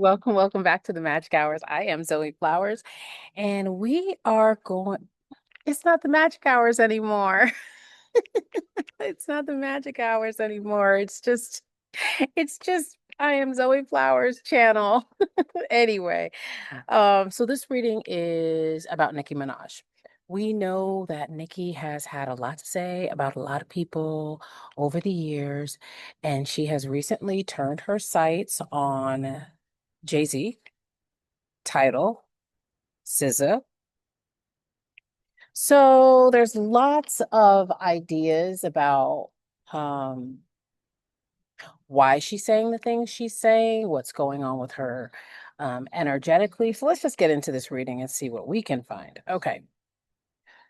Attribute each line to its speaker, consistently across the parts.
Speaker 1: welcome back to the Magic Hours. I am Zoe Flowers, and we are going. It's not the Magic Hours anymore. It's not the Magic Hours anymore. It's just I am Zoe Flowers channel. Anyway, so this reading is about Nicki Minaj. We know that Nicki has had a lot to say about a lot of people over the years, and she has recently turned her sights on Jay-Z, Title, SZA. So there's lots of ideas about um why she's saying the things she's saying, what's going on with her energetically. So let's just get into this reading and see what we can find. Okay.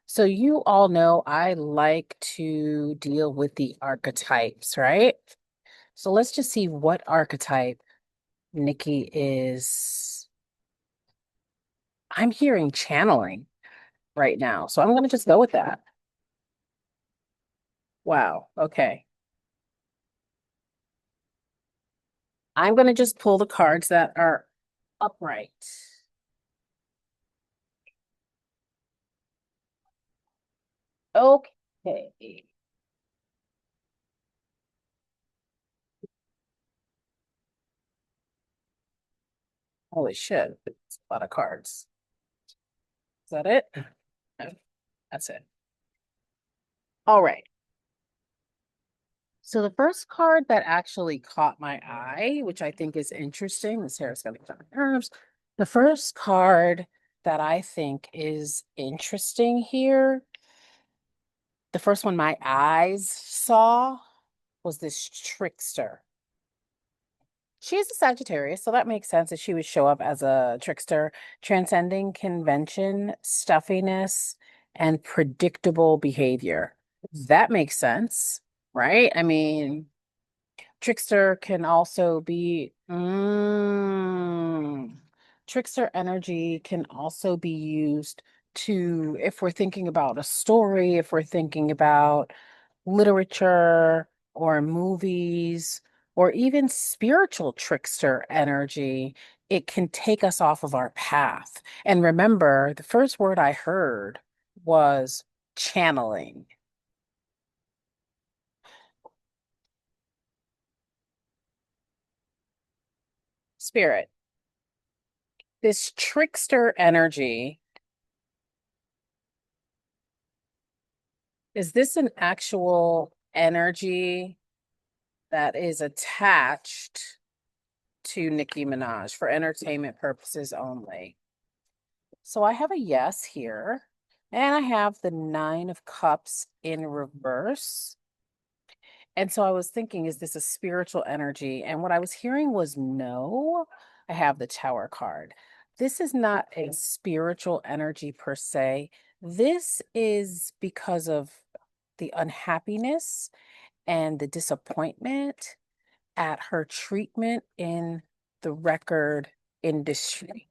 Speaker 1: So you all know I like to deal with the archetypes, right? So let's just see what archetype Nikki is. I'm hearing channeling right now. So I'm going to just go with that. Wow. Okay. I'm going to just pull the cards that are upright. Okay. Holy shit. It's a lot of cards. Is that it? No, that's it. All right. So the first card that actually caught my eye, which I think is interesting, this hair is going to get on my nerves. The first card that I think is interesting here, the first one my eyes saw was this trickster. She is a Sagittarius, so that makes sense that she would show up as a trickster, transcending convention, stuffiness, and predictable behavior. That makes sense, right? I mean, trickster can also be trickster energy can also be used to, if we're thinking about a story, if we're thinking about literature or movies or even spiritual trickster energy, it can take us off of our path. And remember, the first word I heard was channeling. Spirit. This trickster energy, is this an actual energy that is attached to Nicki Minaj for entertainment purposes only? So I have a yes here, and I have the Nine of Cups in reverse. And so I was thinking, is this a spiritual energy? And what I was hearing was no. I have the Tower card. This is not a spiritual energy per se. This is because of the unhappiness and the disappointment at her treatment in the record industry.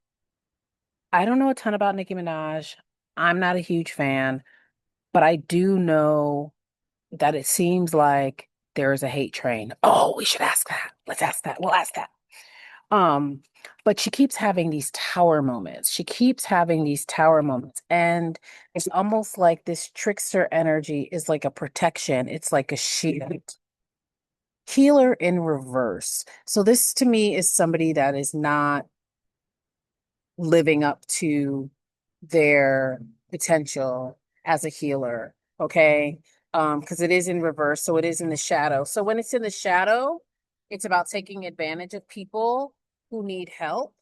Speaker 1: I don't know a ton about Nicki Minaj. I'm not a huge fan, but I do know that it seems like there is a hate train. Oh, we should ask that. Let's ask that. We'll ask that. Um, but she keeps having these tower moments. She keeps having these tower moments. And it's almost like this trickster energy is like a protection. It's like a shield. Healer in reverse. So this to me is somebody that is not living up to their potential as a healer. Okay. Because it is in reverse, so it is in the shadow. So when it's in the shadow, it's about taking advantage of people who need help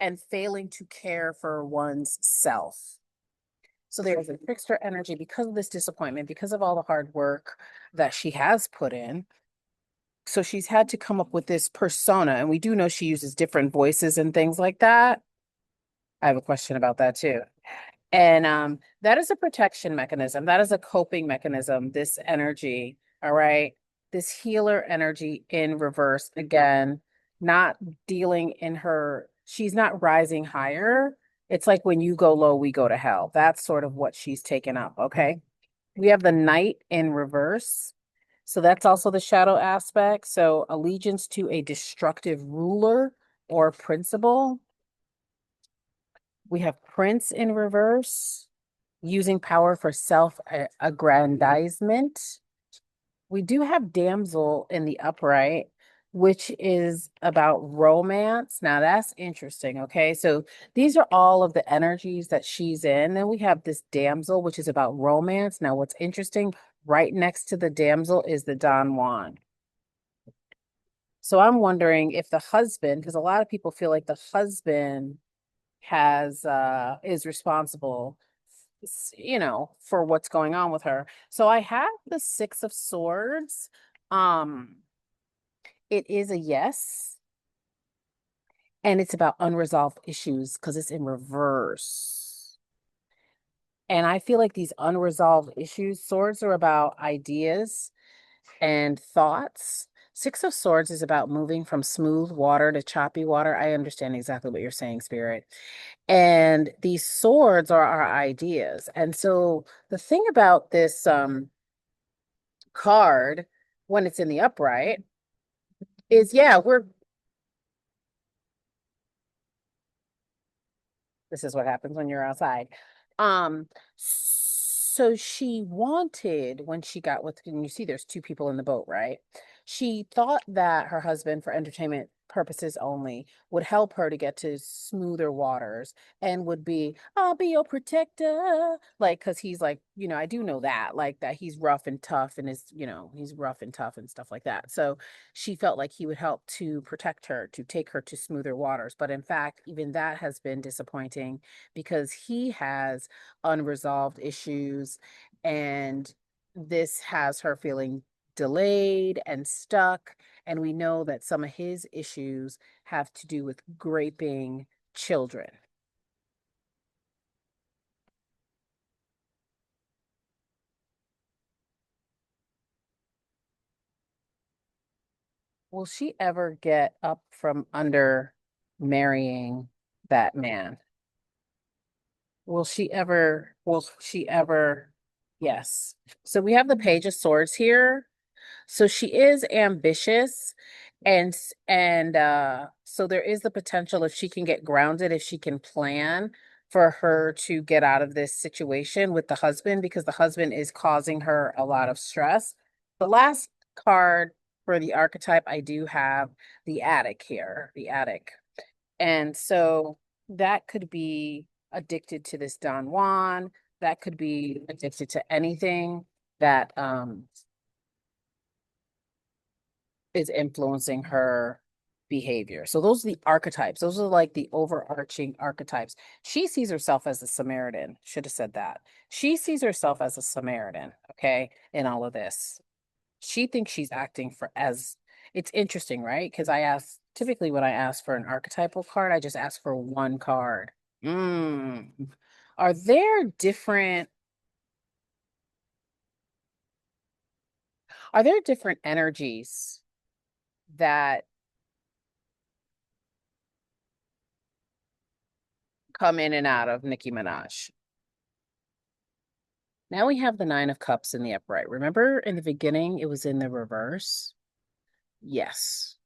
Speaker 1: and failing to care for one's self. So there's a trickster energy because of this disappointment, because of all the hard work that she has put in. So she's had to come up with this persona, and we do know she uses different voices and things like that. I have a question about that too. And that is a protection mechanism. That is a coping mechanism, this energy. All right. This healer energy in reverse again, not dealing in her, she's not rising higher. It's like when you go low, we go to hell. That's sort of what she's taken up. Okay. We have the knight in reverse. So that's also the shadow aspect. So allegiance to a destructive ruler or principal. We have Prince in reverse, using power for self-aggrandizement. We do have damsel in the upright, which is about romance. Now that's interesting. Okay. So these are all of the energies that she's in. Then we have this damsel, which is about romance. Now, what's interesting, right next to the damsel is the Don Juan. So I'm wondering if the husband, because a lot of people feel like the husband has is responsible, for what's going on with her. So I have the Six of Swords. Um, it is a yes, and it's about unresolved issues because it's in reverse. And I feel like these unresolved issues, swords are about ideas and thoughts. Six of Swords is about moving from smooth water to choppy water. I understand exactly what you're saying, Spirit. And these swords are our ideas. And so the thing about this card when it's in the upright is, yeah, this is what happens when you're outside. So she wanted, when she got with, and you see there's two people in the boat, right? She thought that her husband, for entertainment purposes only, would help her to get to smoother waters and would be, I'll be your protector. Like, because he's like, I do know that, like, that he's rough and tough and he's rough and tough and stuff like that. So she felt like he would help to protect her, to take her to smoother waters. But in fact, even that has been disappointing because he has unresolved issues, and this has her feeling delayed and stuck. And we know that some of his issues have to do with graping children. Will she ever get up from under marrying that man? Will she ever? Yes. So we have the Page of Swords here. So she is ambitious, and so there is the potential, if she can get grounded, if she can plan, for her to get out of this situation with the husband, because the husband is causing her a lot of stress. The last card for the archetype, I do have the attic here, the attic. And so that could be addicted to this Don Juan, that could be addicted to anything that is influencing her behavior. So those are the archetypes. Those are like the overarching archetypes. She sees herself as a Samaritan. Should have said that. She sees herself as a Samaritan, okay, in all of this. She thinks she's acting for as it's interesting, right? Because typically when I ask for an archetypal card, I just ask for one card. Mm. Are there different are there different energies that come in and out of Nicki Minaj? Now we have the Nine of Cups in the upright. Remember in the beginning, it was in the reverse? Yes.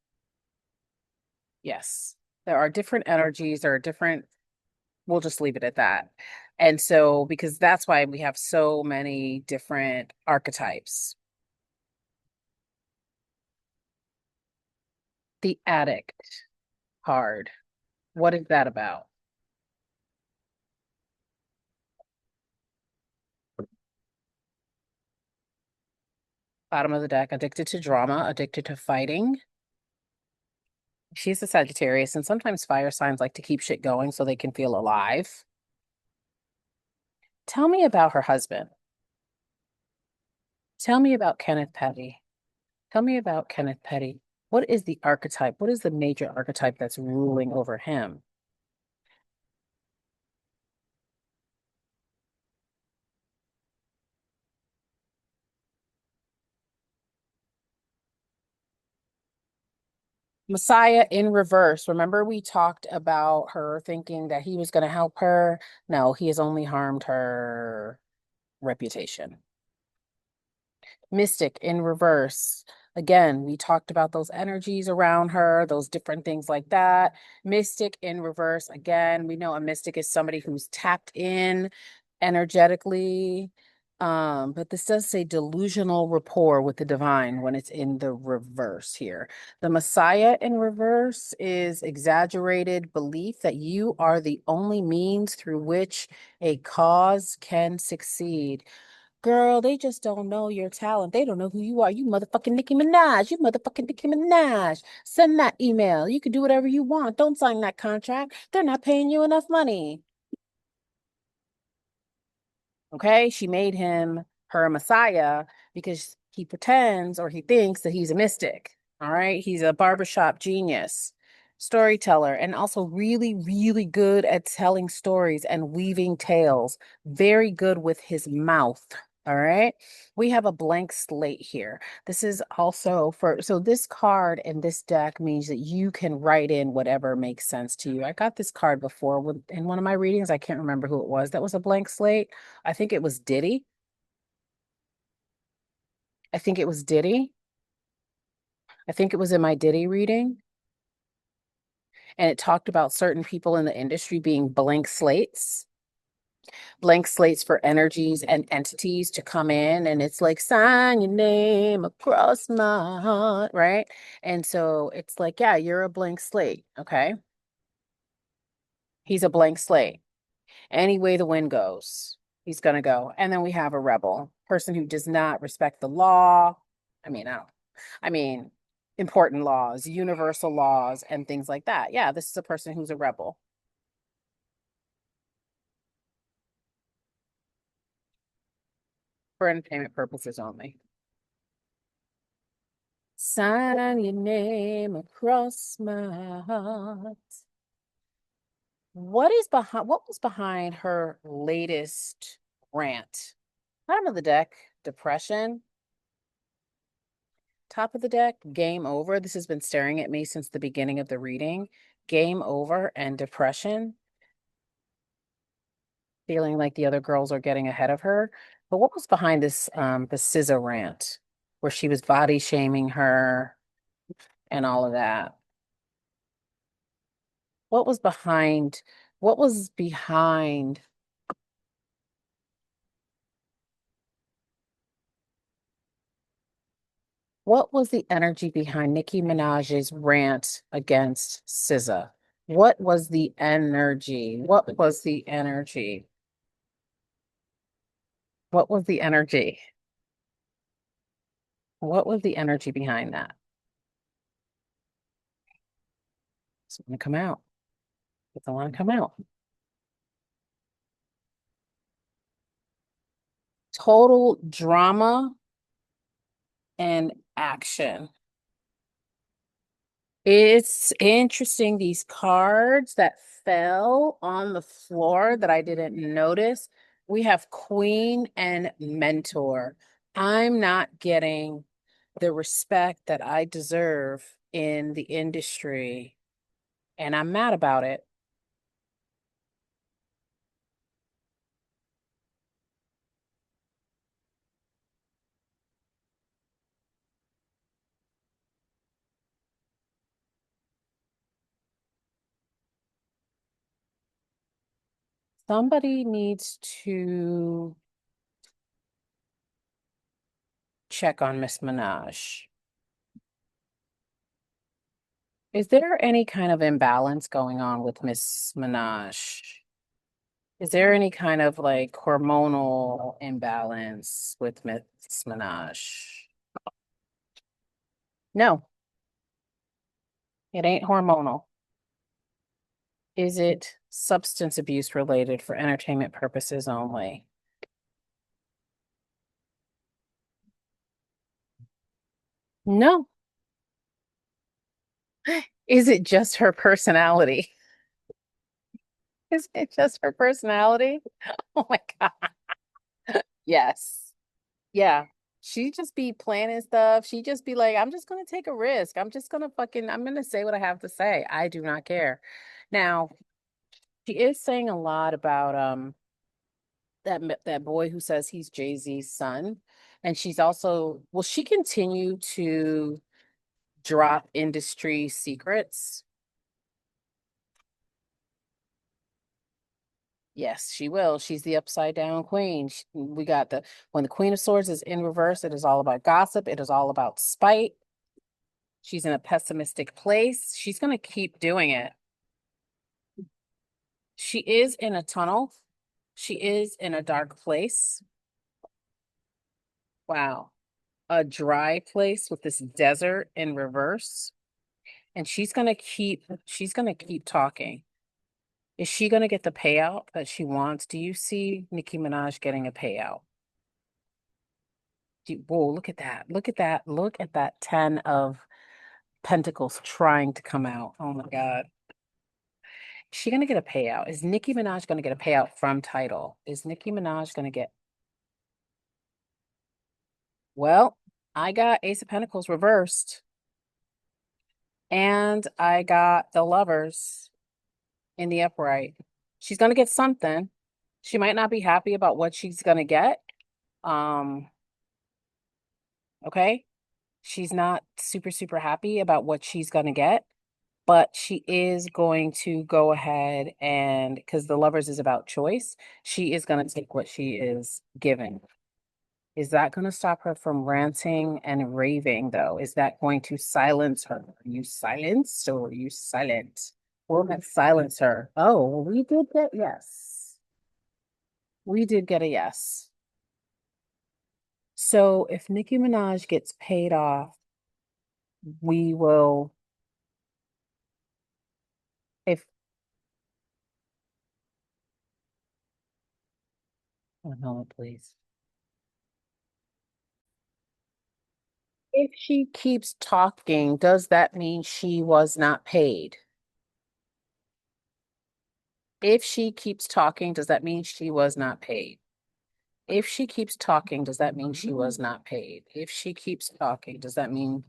Speaker 1: Yes. There are different energies, there are different, we'll just leave it at that. And so, because that's why we have so many different archetypes. The addict card. What is that about? Bottom of the deck, addicted to drama, addicted to fighting. She's a Sagittarius, and sometimes fire signs like to keep shit going so they can feel alive. Tell me about her husband. Tell me about Kenneth Petty. Tell me about Kenneth Petty. What is the archetype? What is the major archetype that's ruling over him? Messiah in reverse. Remember, we talked about her thinking that he was going to help her. No, he has only harmed her reputation. Mystic in reverse. Again, we talked about those energies around her, those different things like that. Mystic in reverse. Again, we know a mystic is somebody who's tapped in energetically. But this does say delusional rapport with the divine when it's in the reverse here. The Messiah in reverse is exaggerated belief that you are the only means through which a cause can succeed. Girl, they just don't know your talent. They don't know who you are. You motherfucking Nicki Minaj. You motherfucking Nicki Minaj. Send that email. You can do whatever you want. Don't sign that contract. They're not paying you enough money. Okay, she made him her messiah because he pretends or he thinks that he's a mystic. All right, he's a barbershop genius, storyteller, and also really, really good at telling stories and weaving tales. Very good with his mouth. All right, we have a blank slate here. This is also for, so this card and this deck means that you can write in whatever makes sense to you. I got this card before in one of my readings. I can't remember who it was. That was a blank slate. I think it was Diddy. I think it was Diddy. I think it was in my Diddy reading. And it talked about certain people in the industry being blank slates for energies and entities to come in. And it's like, sign your name across my heart, right? And so it's like, yeah, you're a blank slate. Okay. He's a blank slate. Any way the wind goes, he's going to go. And then we have a rebel, person who does not respect the law. I mean, I mean, important laws, universal laws, and things like that. Yeah, this is a person who's a rebel for entertainment purposes only. Sign your name across my heart. What was behind her latest rant? Bottom of the deck, depression. Top of the deck, game over. This has been staring at me since the beginning of the reading. Game over and depression, feeling like the other girls are getting ahead of her. But what was behind this the SZA rant where she was body shaming her and all of that? What was behind what was behind what was the energy behind Nicki Minaj's rant against SZA? What was the energy? What was the energy? What was the energy? What was the energy behind that? It's want to come out. It's want to come out. Total drama and action. It's interesting, these cards that fell on the floor that I didn't notice. We have Queen and Mentor. I'm not getting the respect that I deserve in the industry, and I'm mad about it. Somebody needs to check on Miss Minaj. Is there any kind of imbalance going on with Miss Minaj? Is there any kind of like hormonal imbalance with Miss Minaj? No, it ain't hormonal. Is it substance abuse related for entertainment purposes only? No. Is it just her personality? Is it just her personality? Oh my God. Yes. Yeah. She just be planning stuff. She just be like, I'm just gonna take a risk. I'm gonna say what I have to say. I do not care. Now, she is saying a lot about that boy who says he's Jay-Z's son. And she's also, will she continue to drop industry secrets? Yes, she will. She's the upside down queen. We got the when the Queen of Swords is in reverse, it is all about gossip. It is all about spite. She's in a pessimistic place. She's going to keep doing it. She is in a tunnel. She is in a dark place. Wow. A dry place with this desert in reverse. And she's going to keep talking. Is she going to get the payout that she wants? Do you see Nicki Minaj getting a payout? Whoa, look at that. Look at that. Look at that 10 of Pentacles trying to come out. Oh my God. Is she going to get a payout? Is Nicki Minaj going to get a payout from Tidal? Is Nicki Minaj going to get. Well, I got Ace of Pentacles reversed and I got the Lovers in the upright. She's going to get something. She might not be happy about what she's going to get. Um, okay. She's not super, super happy about what she's going to get, but she is going to go ahead and, because the Lovers is about choice, she is going to take what she is given. Is that going to stop her from ranting and raving, though? Is that going to silence her? Are you silenced or are you silent? Will that silence her? Oh, well, we did get yes. We did get a yes. So if Nicki Minaj gets paid off, we will, if, one moment, please. If she keeps talking, does that mean she was not paid? If she keeps talking, does that mean she was not paid? If she keeps talking, does that mean she was not paid? If she keeps talking, does that mean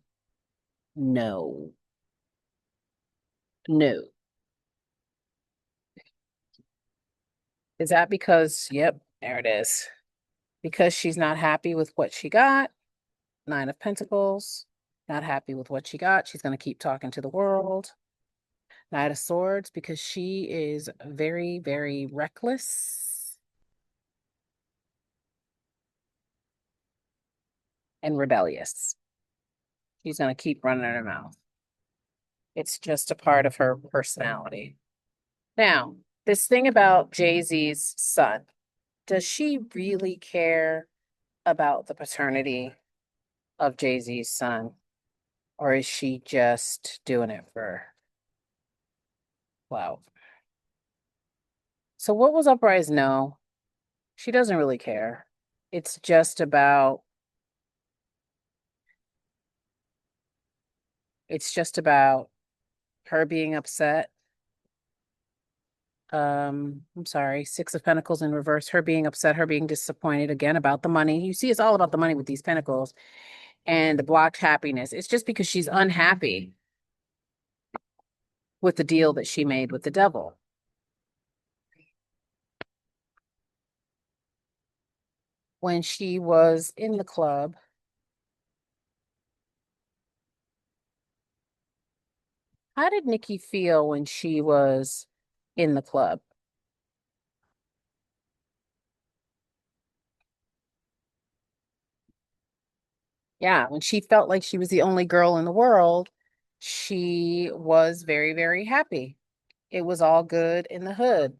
Speaker 1: no? No. Is that because, yep, there it is. Because she's not happy with what she got. Nine of Pentacles, not happy with what she got. She's going to keep talking to the world. Knight of Swords, because she is very, very reckless and rebellious. She's going to keep running her mouth. It's just a part of her personality. Now, this thing about Jay-Z's son, does she really care about the paternity of Jay-Z's son? Or is she just doing it for wow? So what was Uprise? No, she doesn't really care. It's just about it's just about her being upset. I'm sorry, Six of Pentacles in reverse, her being upset, her being disappointed again about the money. You see, it's all about the money with these pentacles and the blocked happiness. It's just because she's unhappy with the deal that she made with the devil. When she was in the club, how did Nikki feel when she was in the club? Yeah, when she felt like she was the only girl in the world, she was very, very happy. It was all good in the hood.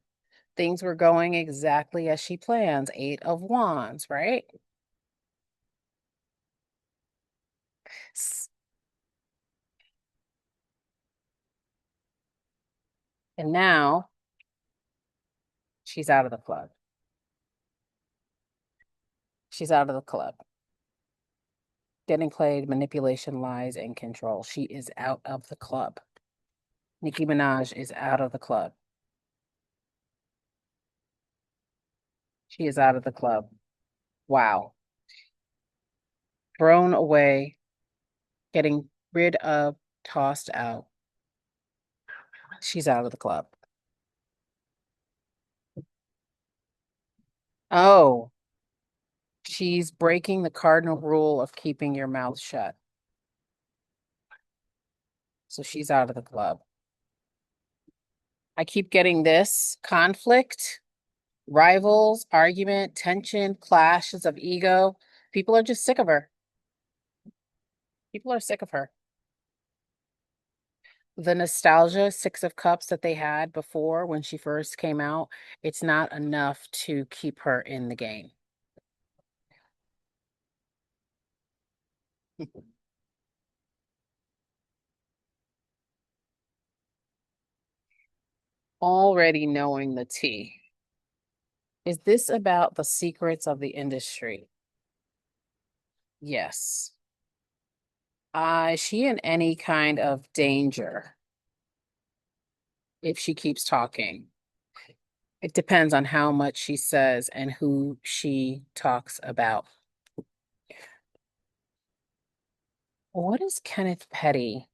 Speaker 1: Things were going exactly as she plans. Eight of Wands, right? S- And now she's out of the club. She's out of the club. Getting played, manipulation, lies, and control. She is out of the club. Nicki Minaj is out of the club. She is out of the club. Wow. Thrown away, getting rid of, tossed out. She's out of the club. Oh, she's breaking the cardinal rule of keeping your mouth shut. So she's out of the club. I keep getting this conflict, rivals, argument, tension, clashes of ego. People are just sick of her. People are sick of her. The nostalgia, Six of Cups that they had before when she first came out, it's not enough to keep her in the game. Already knowing the tea. Is this about the secrets of the industry? Yes. Is she in any kind of danger if she keeps talking? It depends on how much she says and who she talks about. What is Kenneth Petty?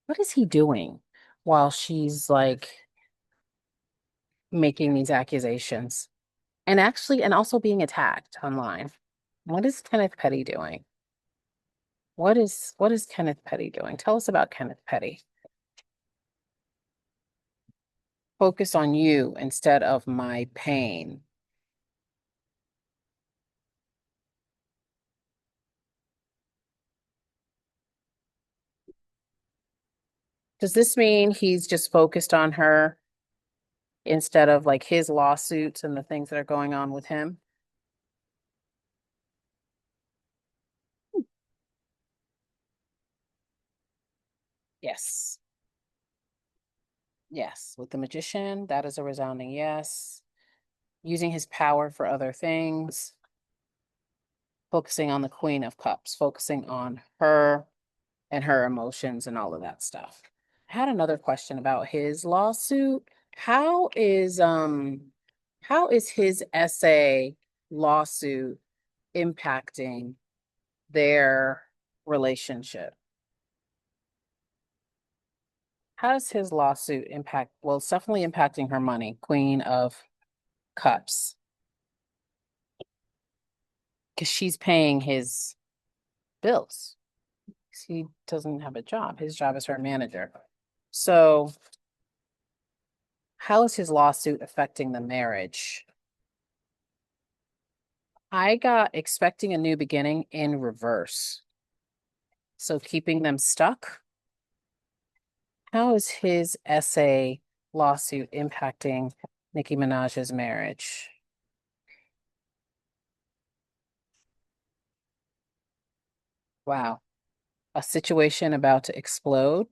Speaker 1: What is he doing while she's like making these accusations? And actually, and also being attacked online. What is Kenneth Petty doing? What is Kenneth Petty doing? Tell us about Kenneth Petty. Focus on you instead of my pain. Does this mean he's just focused on her instead of like his lawsuits and the things that are going on with him? Yes. Yes. With the magician, that is a resounding yes. Using his power for other things, focusing on the Queen of Cups, focusing on her and her emotions and all of that stuff. I had another question about his lawsuit. How is how is his essay lawsuit impacting their relationship? How does his lawsuit impact? Well, it's definitely impacting her money, Queen of Cups, because she's paying his bills. He doesn't have a job. His job is her manager. So, how is his lawsuit affecting the marriage? I got expecting a new beginning in reverse. So, keeping them stuck. How is his essay lawsuit impacting Nicki Minaj's marriage? Wow. A situation about to explode.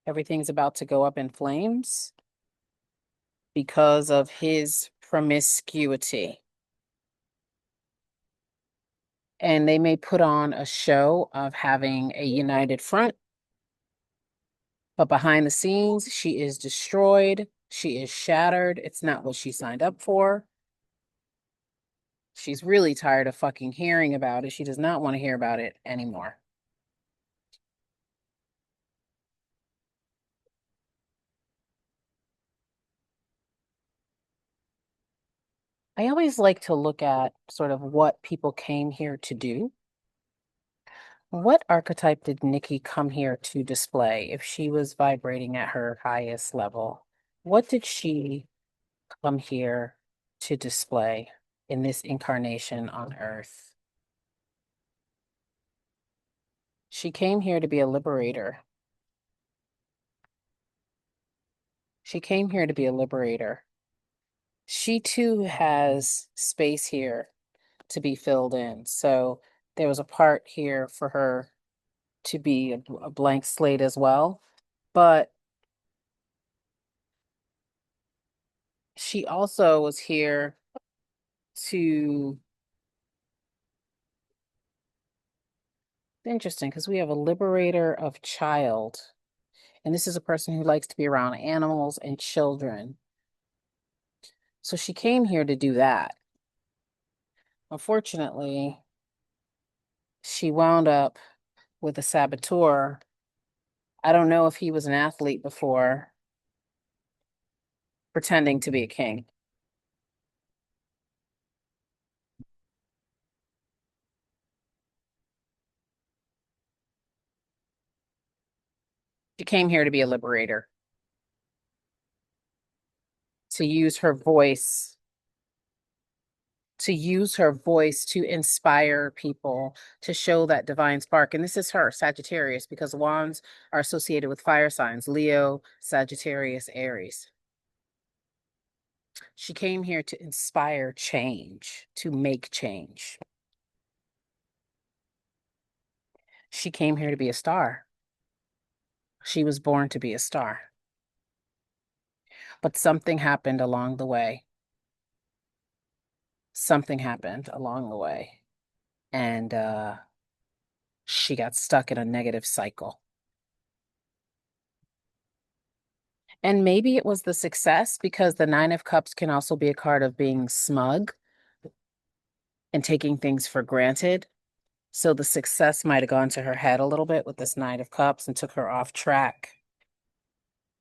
Speaker 1: Everything's about to go up in flames because of his promiscuity. And they may put on a show of having a united front, but behind the scenes, she is destroyed. She is shattered. It's not what she signed up for. She's really tired of fucking hearing about it. She does not want to hear about it anymore. I always like to look at sort of what people came here to do. What archetype did Nikki come here to display if she was vibrating at her highest level? What did she come here to display in this incarnation on Earth? She came here to be a liberator. She came here to be a liberator. She too has space here to be filled in. So there was a part here for her to be a blank slate as well. But she also was here to, interesting, because we have a liberator of child. And this is a person who likes to be around animals and children. So she came here to do that. Unfortunately, she wound up with a saboteur. I don't know if he was an athlete before, pretending to be a king. She came here to be a liberator, to use her voice, to inspire people, to show that divine spark. And this is her, Sagittarius, because wands are associated with fire signs, Leo, Sagittarius, Aries. She came here to inspire change, to make change. She came here to be a star. She was born to be a star. But something happened along the way. Something happened along the way. And she got stuck in a negative cycle. And maybe it was the success, because the Nine of Cups can also be a card of being smug and taking things for granted. So the success might have gone to her head a little bit with this Nine of Cups and took her off track.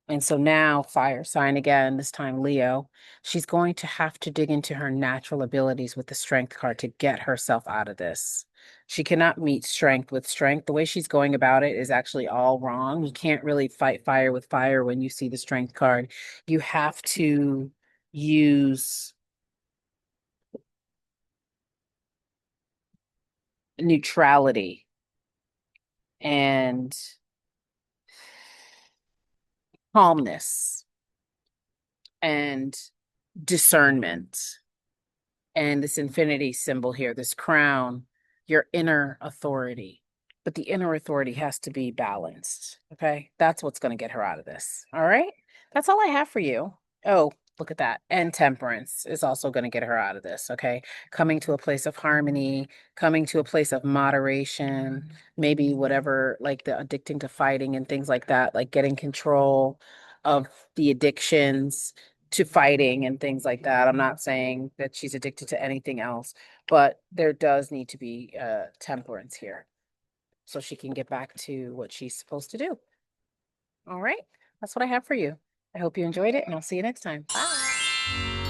Speaker 1: And so now, fire sign again, this time Leo, she's going to have to dig into her natural abilities with the strength card to get herself out of this. She cannot meet strength with strength. The way she's going about it is actually all wrong. You can't really fight fire with fire when you see the strength card. You have to use neutrality and calmness and discernment. And this infinity symbol here, this crown, your inner authority. But the inner authority has to be balanced. Okay. That's what's going to get her out of this. All right. That's all I have for you. Oh, look at that. And temperance is also going to get her out of this. Okay. Coming to a place of harmony, coming to a place of moderation, maybe whatever, like the addicting to fighting and things like that, like getting control of the addictions to fighting and things like that. I'm not saying that she's addicted to anything else, but there does need to be temperance here so she can get back to what she's supposed to do. All right. That's what I have for you. I hope you enjoyed it, and I'll see you next time. Bye.